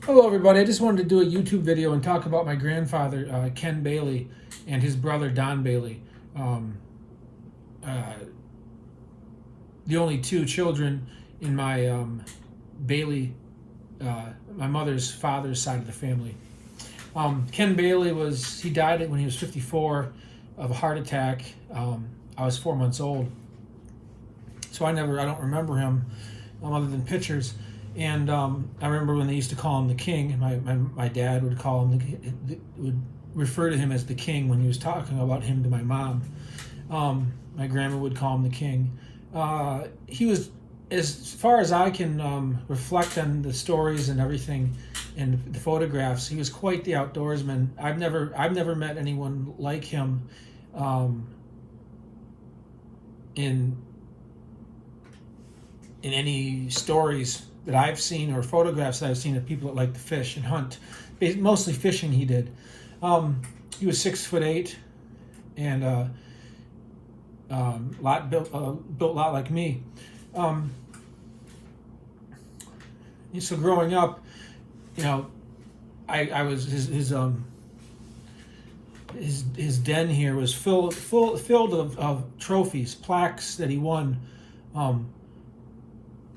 Hello, everybody. I just wanted to do a YouTube video and talk about my grandfather, Ken Bailey, and his brother, Don Bailey. Um, uh, the only two children in my Bailey, my mother's father's side of the family. Ken Bailey he died when he was 54 of a heart attack. I was 4 months old, so I don't remember him other than pictures. And I remember when they used to call him the King. My dad would call him would refer to him as the King when he was talking about him to my mom. My grandma would call him the King. He was, as far as I can reflect on the stories and everything, and the photographs, he was quite the outdoorsman. I've never met anyone like him in any stories that I've seen or photographs that I've seen of people that like to fish and hunt. Mostly fishing he did. He was 6'8" and built a lot like me. So growing up, I was his den here was filled of trophies, plaques that he won.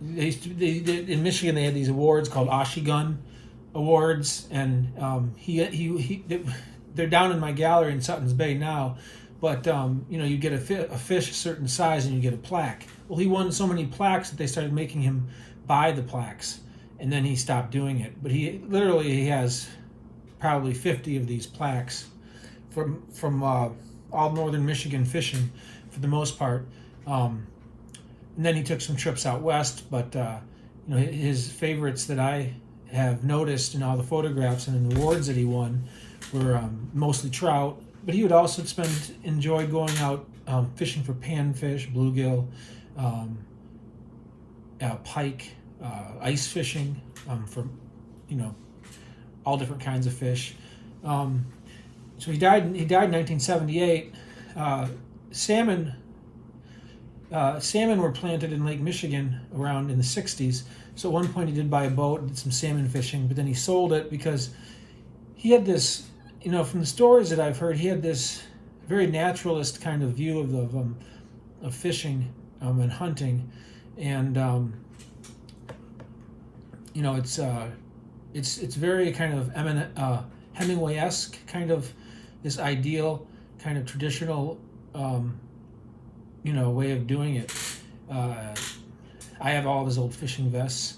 In Michigan they had these awards called Oshigun Awards, and they're down in my gallery in Sutton's Bay now. But you get a fish a certain size and you get a plaque. Well, he won so many plaques that they started making him buy the plaques, and then he stopped doing it. But he has probably 50 of these plaques from all northern Michigan fishing for the most part. And then he took some trips out west, but his favorites that I have noticed in all the photographs and in the awards that he won were mostly trout. But he would also enjoy going out fishing for panfish, bluegill, pike, ice fishing for all different kinds of fish. So he died in 1978. Salmon were planted in Lake Michigan around in the 60s. So at one point he did buy a boat, did some salmon fishing, but then he sold it because he had this, from the stories that I've heard, he had this very naturalist kind of view of fishing and hunting, and it's very kind of Hemingway-esque, kind of this ideal, kind of traditional way of doing it. I have all of his old fishing vests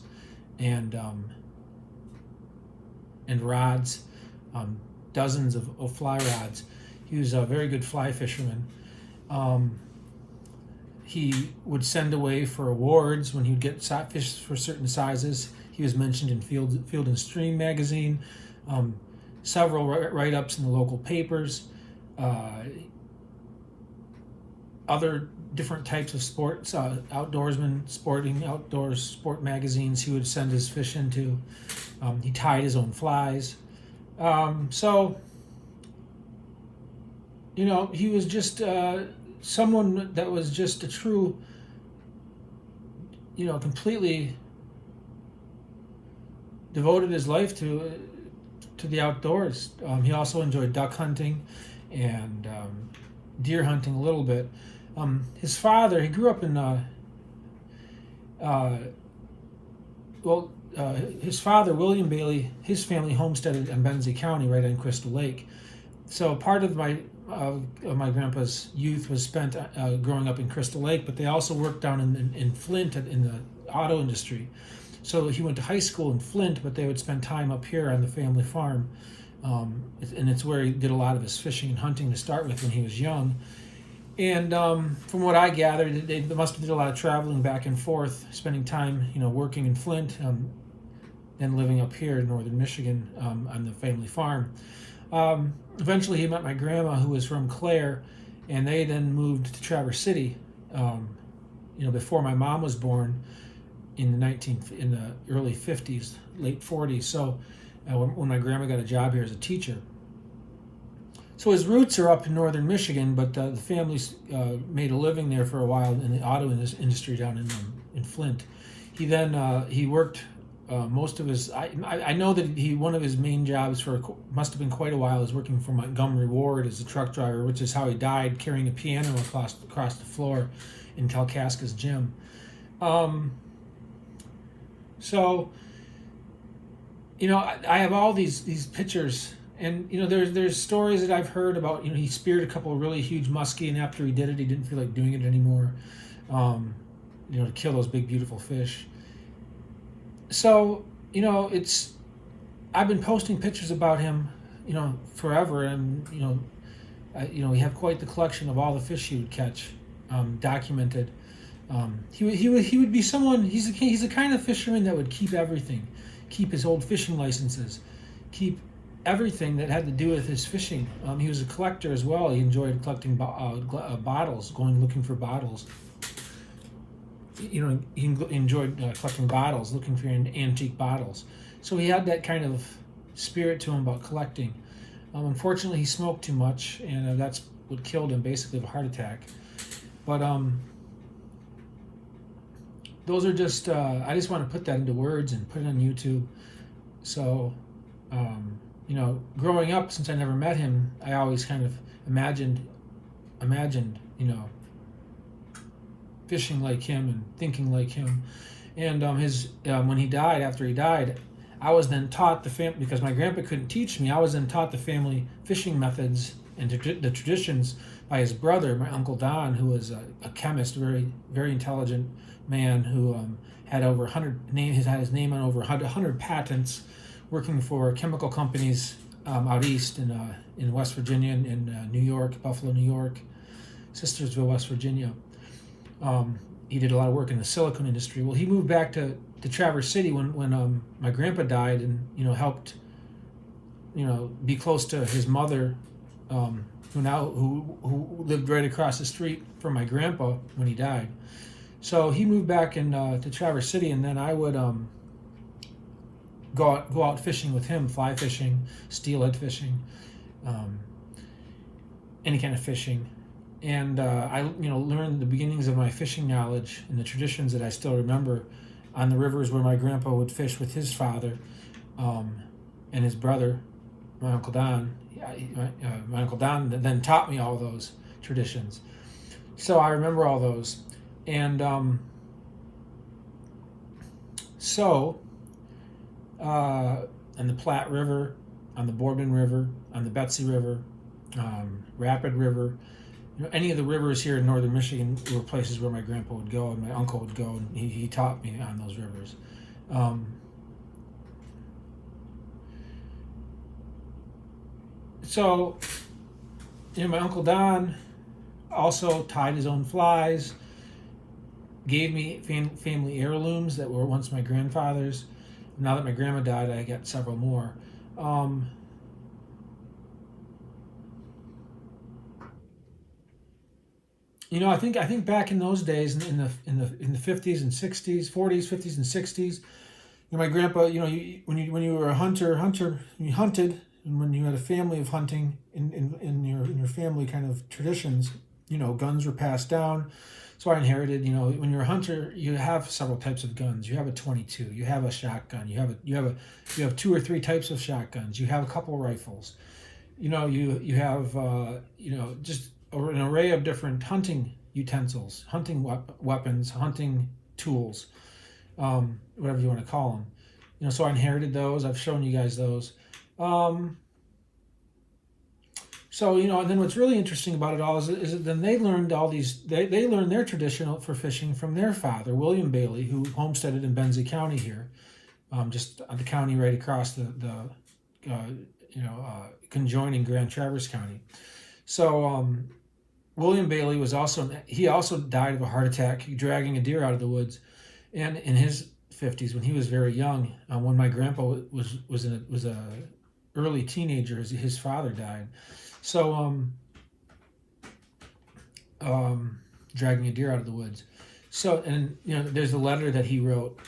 and rods, dozens of fly rods. He was a very good fly fisherman. He would send away for awards when he would get fish for certain sizes. He was mentioned in Field and Stream magazine, several write-ups in the local papers, other different types of sports, outdoor sport magazines he would send his fish into. He tied his own flies. He was just someone that was just a true, completely devoted his life to the outdoors. He also enjoyed duck hunting and deer hunting a little bit. His father, he grew up in, his father, William Bailey, his family homesteaded in Benzie County, right on Crystal Lake. So part of my grandpa's youth was spent growing up in Crystal Lake, but they also worked down in Flint in the auto industry. So he went to high school in Flint, but they would spend time up here on the family farm. And it's where he did a lot of his fishing and hunting to start with when he was young. And from what I gathered, they must have did a lot of traveling back and forth, spending time, working in Flint, then living up here in northern Michigan on the family farm. Eventually, he met my grandma, who was from Clare, and they then moved to Traverse City. Before my mom was born, in the early 50s, late 40s. So when my grandma got a job here as a teacher. So his roots are up in northern Michigan, but the family's made a living there for a while in the auto industry down in Flint. He then he worked most of his. I know that one of his main jobs must have been quite a while is working for Montgomery Ward as a truck driver, which is how he died, carrying a piano across the floor in Kalkaska's gym. So, I have all these pictures, and there's stories that I've heard about. He speared a couple of really huge muskie, and after he did it, he didn't feel like doing it anymore. To kill those big beautiful fish. So I've been posting pictures about him, forever, and we have quite the collection of all the fish he would catch, documented. He would be someone. He's the kind of fisherman that would keep everything, keep his old fishing licenses, keep everything that had to do with his fishing. He was a collector as well. He enjoyed collecting bottles, going looking for bottles. He enjoyed collecting bottles, looking for antique bottles. So he had that kind of spirit to him about collecting. Unfortunately, he smoked too much, and that's what killed him, basically, of a heart attack. But those are just, I just want to put that into words and put it on YouTube. So, growing up, since I never met him, I always kind of imagined, fishing like him and thinking like him. And when he died, after he died, I was then taught because my grandpa couldn't teach me, I was then taught the family fishing methods and the traditions by his brother, my Uncle Don, who was a chemist, very, very intelligent man who had over 100 had his name on over 100 patents, working for chemical companies out east in West Virginia, in New York, Buffalo, New York, Sistersville, West Virginia. He did a lot of work in the silicone industry. Well, he moved back to Traverse City when my grandpa died, and helped be close to his mother, who lived right across the street from my grandpa when he died. So he moved back to Traverse City, and then I would go out fishing with him, fly fishing, steelhead fishing, any kind of fishing. And I learned the beginnings of my fishing knowledge and the traditions that I still remember on the rivers where my grandpa would fish with his father and his brother, my Uncle Don. My Uncle Don then taught me all those traditions. So I remember all those. And on the Platte River, on the Boardman River, on the Betsy River, Rapid River, any of the rivers here in northern Michigan were places where my grandpa would go and my uncle would go, and he taught me on those rivers. So my Uncle Don also tied his own flies, gave me family heirlooms that were once my grandfather's. Now that my grandma died, I got several more. I think back in those days, in the 50s and 60s, 40s, 50s and 60s, my grandpa, when you were a hunter, you hunted, and when you had a family of hunting in your family kind of traditions, guns were passed down. So I inherited, when you're a hunter, you have several types of guns. You have a .22, you have a shotgun, you have 2 or 3 types of shotguns, you have a couple rifles, you have just an array of different hunting utensils, hunting weapons, hunting tools, whatever you want to call them. So I inherited those. I've shown you guys those. So, and then what's really interesting about it all is that then they learned all these, they learned their tradition for fishing from their father, William Bailey, who homesteaded in Benzie County here, just the county right across the conjoining Grand Traverse County. So William Bailey he also died of a heart attack dragging a deer out of the woods, and in his 50s, when he was very young, when my grandpa was a early teenager, his father died. So dragging a deer out of the woods. So, and there's a letter that he wrote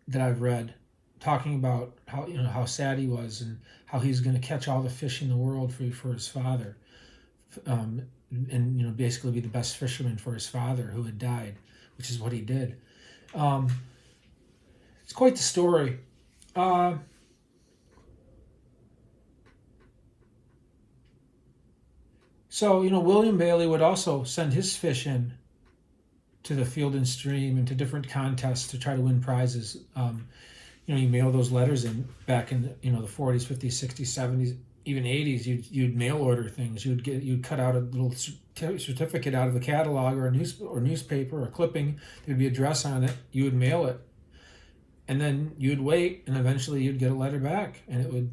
that I've read, talking about how sad he was and how he's going to catch all the fish in the world for his father, and basically be the best fisherman for his father who had died, which is what he did. It's quite the story. Uh, so, William Bailey would also send his fish in to the Field and Stream and to different contests to try to win prizes. You mail those letters in back in the 40s, 50s, 60s, 70s, even 80s. You'd mail order things. You'd cut out a little certificate out of a catalog or a newspaper or a clipping. There'd be a address on it. You would mail it, and then you'd wait, and eventually you'd get a letter back, and it would,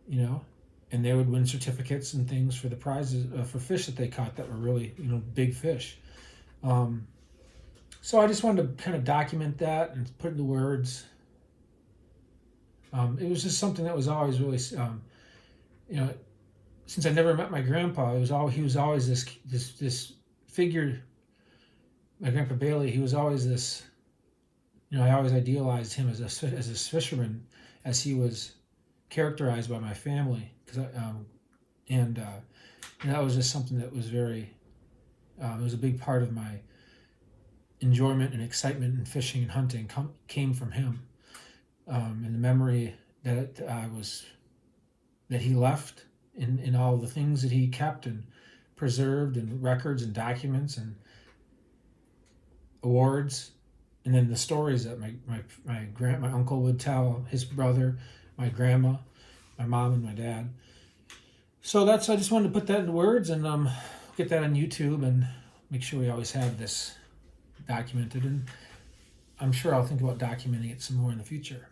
and they would win certificates and things for the prizes for fish that they caught that were really big fish. So I just wanted to kind of document that and put into words. It was just something that was always really, since I never met my grandpa, he was always this figure. My grandpa Bailey, he was always this. I always idealized him as a fisherman, as he was characterized by my family, and that was just something that was very. It was a big part of my enjoyment and excitement in fishing and hunting came from him, and the memory that he left in all the things that he kept and preserved and records and documents and awards, and then the stories that my uncle would tell his brother, my grandma, my mom, and my dad. So I just wanted to put that into words and get that on YouTube and make sure we always have this documented, and I'm sure I'll think about documenting it some more in the future.